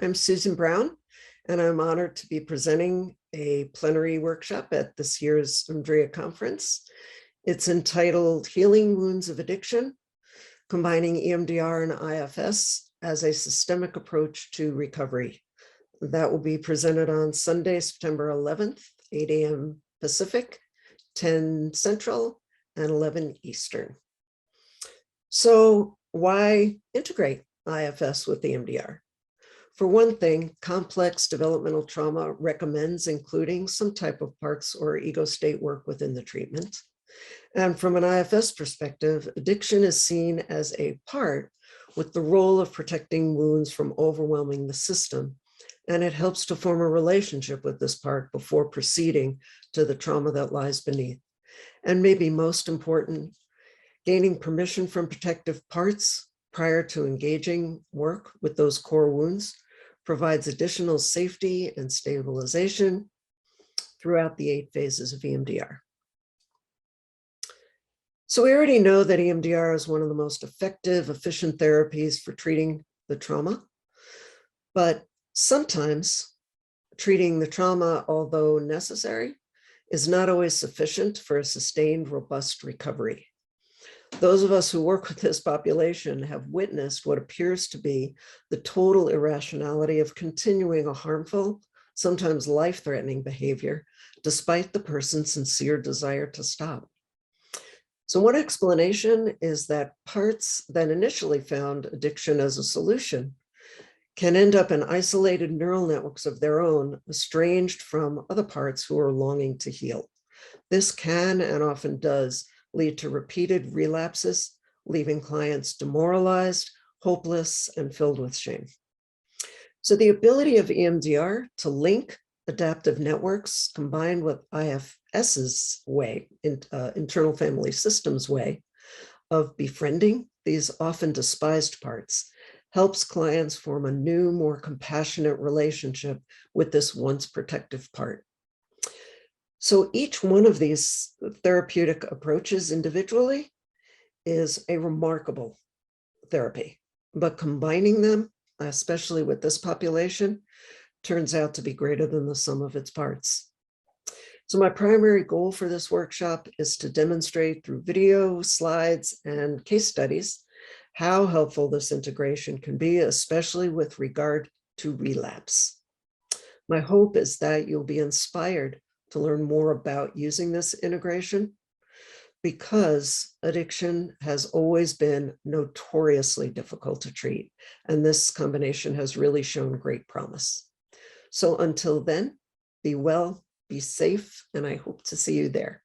I'm Susan Brown, and I'm honored to be presenting a plenary workshop at this year's EMDR conference. It's entitled Healing Wounds of Addiction, Combining EMDR and IFS as a Systemic Approach to Recovery. That will be presented on Sunday, September 11th, 8 a.m. Pacific, 10 Central, and 11 Eastern. So why integrate IFS with EMDR? For one thing, complex developmental trauma recommends including some type of parts or ego state work within the treatment. And from an IFS perspective, addiction is seen as a part with the role of protecting wounds from overwhelming the system. And it helps to form a relationship with this part before proceeding to the trauma that lies beneath. And maybe most important, gaining permission from protective parts prior to engaging work with those core wounds provides additional safety and stabilization throughout the 8 phases of EMDR. So we already know that EMDR is one of the most effective, efficient therapies for treating the trauma, but sometimes treating the trauma, although necessary, is not always sufficient for a sustained, robust recovery. Those of us who work with this population have witnessed what appears to be the total irrationality of continuing a harmful, sometimes life-threatening behavior, despite the person's sincere desire to stop. So one explanation is that parts that initially found addiction as a solution can end up in isolated neural networks of their own, estranged from other parts who are longing to heal. This can and often does lead to repeated relapses, leaving clients demoralized, hopeless, and filled with shame. So the ability of EMDR to link adaptive networks combined with IFS's way, internal family systems way, of befriending these often despised parts helps clients form a new, more compassionate relationship with this once protective part. So each one of these therapeutic approaches individually is a remarkable therapy, but combining them, especially with this population, turns out to be greater than the sum of its parts. So my primary goal for this workshop is to demonstrate through video, slides, and case studies how helpful this integration can be, especially with regard to relapse. My hope is that you'll be inspired to learn more about using this integration, because addiction has always been notoriously difficult to treat, and this combination has really shown great promise. So until then, be well, be safe, and I hope to see you there.